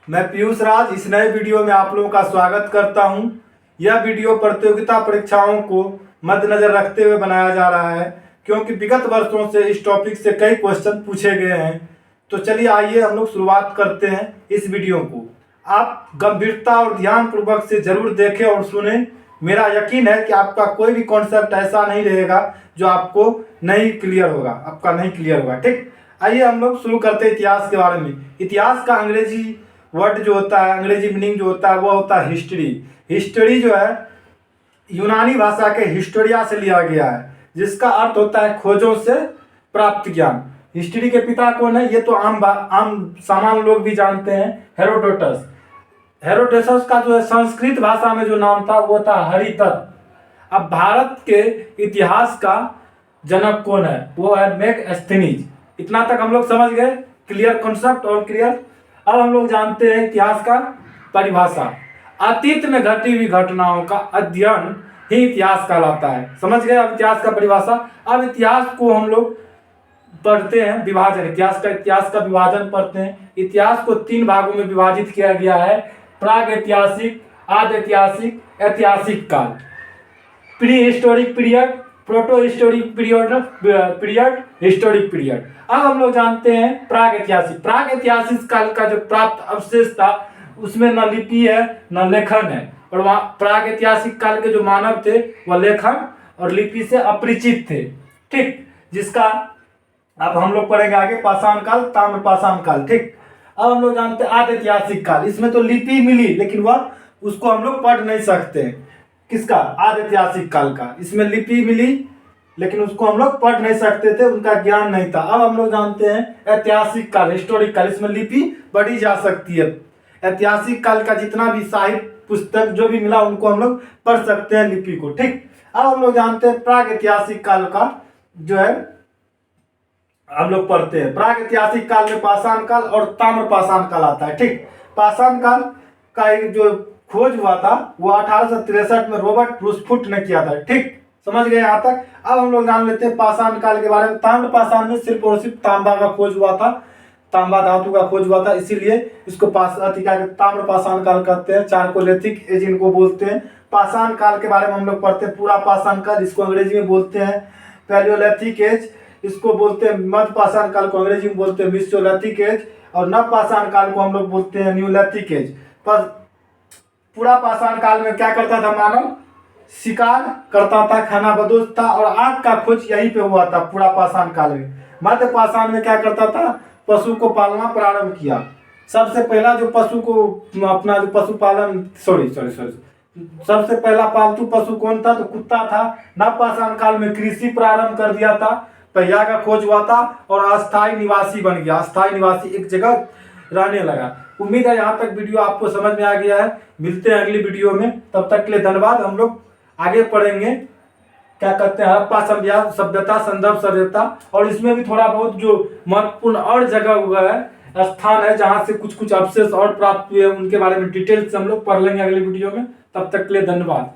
मैं पीयूष राज इस नए वीडियो में आप लोगों का स्वागत करता हूं। यह वीडियो प्रतियोगिता परीक्षाओं को मद्देनजर रखते हुए बनाया जा रहा है, क्योंकि विगत वर्षों से इस टॉपिक से कई क्वेश्चन पूछे गए हैं। तो चलिए आइए हम लोग शुरुआत करते हैं इस वीडियो को। आप गंभीरता और ध्यानपूर्वक से जरूर देखें और सुनें। मेरा यकीन है कि आपका कोई भी कॉन्सेप्ट ऐसा नहीं रहेगा जो आपको नहीं क्लियर होगा। ठीक, आइए हम लोग शुरू करते हैं इतिहास के बारे में। इतिहास का अंग्रेजी वर्ड जो होता है, अंग्रेजी मीनिंग जो होता है वो होता है हिस्ट्री। हिस्ट्री जो है यूनानी भाषा के हिस्टोरिया से लिया गया है, जिसका अर्थ होता है खोजों से प्राप्त ज्ञान। हिस्ट्री के पिता कौन है, ये तो आम सामान्य लोग भी जानते हैं, हेरोडोटस। हेरोडोटस का जो है संस्कृत भाषा में जो नाम था वो था हरिदत्त। अब भारत के इतिहास का जनक कौन है, वो है मेगस्थनीज। इतना तक हम लोग समझ गए, क्लियर कॉन्सेप्ट और क्लियर। अब हम लोग जानते हैं इतिहास का परिभाषा। अतीत में घटी हुई घटनाओं का अध्ययन ही इतिहास कहलाता है। समझ गए अब इतिहास का परिभाषा। अब इतिहास को हम लोग पढ़ते हैं विभाजन, इतिहास का विभाजन पढ़ते हैं। इतिहास को 3 भागों में विभाजित किया गया है: प्राग ऐतिहासिक, आदि ऐतिहासिक, ऐतिहासिक काल, pre historic period, proto historic period, historic period. अब हम लोग जानते हैं प्राग ऐतिहासिक काल का जो प्राप्त अवशेष था उसमें न लिपि है न लेखन है, और वहाँ प्राग ऐतिहासिक काल के जो मानव थे वह लेखन और लिपि से अपरिचित थे। ठीक, जिसका अब हम लोग पढ़ेंगे आगे पाषाण काल, ताम्र पाषाण काल। ठीक, अब हम लोग जानते हैं आदि ऐतिहासिक काल। इसमें तो लिपि मिली लेकिन वह उसको हम लोग पढ़ नहीं सकते। किसका? आदि ऐतिहासिक काल का। इसमें लिपि मिली लेकिन उसको हम लोग पढ़ नहीं सकते थे, उनका ज्ञान नहीं था। अब हम लोग जानते हैं ऐतिहासिक काल, हिस्टोरिक काल। इसमें लिपि पढ़ी जा सकती है। ऐतिहासिक काल का जितना भी साहित्य पुस्तक जो भी मिला उनको हम लोग पढ़ सकते हैं लिपि को। ठीक, अब हम लोग जानते हैं प्राग ऐतिहासिक काल का जो है हम लोग पढ़ते हैं। प्राग ऐतिहासिक काल में पाषाण काल और ताम्र पाषाण काल आता है। ठीक, पाषाण काल का एक जो खोज हुआ था वो 1863 में रॉबर्ट ब्रूसफुट ने किया था। ठीक, समझ गए यहाँ तक। अब हम लोग जान लेते हैं पाषाण काल के बारे में। ताम्र पाषाण में सिर्फ और सिर्फ तांबा का खोज हुआ था, तांबा धातु का खोज हुआ था, इसीलिए इसको ताम्र पाषाण काल कहते हैं। चारकोलिथिक एज इनको बोलते हैं। पाषाण काल के बारे में हम लोग पढ़ते हैं पूरा पाषाण काल, इसको अंग्रेजी में बोलते हैं पैलियोलिथिक एज, इसको बोलते हैं मध्य पाषाण काल को अंग्रेजी में बोलते हैं मेसोलिथिक एज, और नव पाषाण काल को हम लोग बोलते हैं न्यूलिथिक एज। पर पूरा पाषाण काल में क्या करता था मानव? शिकार करता था, खाना बदोश था, और आग का खोज यहीं पे हुआ था पूरा पाषाण काल में। मध्य पाषाण में क्या करता था? पशु को पालना प्रारंभ किया। सबसे पहला जो पशु को अपना जो पशुपालन सबसे पहला पालतू पशु कौन था? तो कुत्ता था। नव पाषाण काल में कृषि प्रारंभ कर दिया था, पहिया का खोज हुआ था, और अस्थायी निवासी बन गया। अस्थायी निवासी एक जगह रहने लगा। उम्मीद है यहाँ तक वीडियो आपको समझ में आ गया है। मिलते हैं अगली वीडियो में, तब तक के लिए धन्यवाद। हम लोग आगे पढ़ेंगे क्या कहते हैं हड़प्पा सभ्यता, संदर्भ सभ्यता, और इसमें भी थोड़ा बहुत जो महत्वपूर्ण और जगह हुआ है, स्थान है जहाँ से कुछ अवशेष और प्राप्त हुए हैं, उनके बारे में डिटेल से हम लोग पढ़ लेंगे अगले वीडियो में। तब तक के लिए धन्यवाद।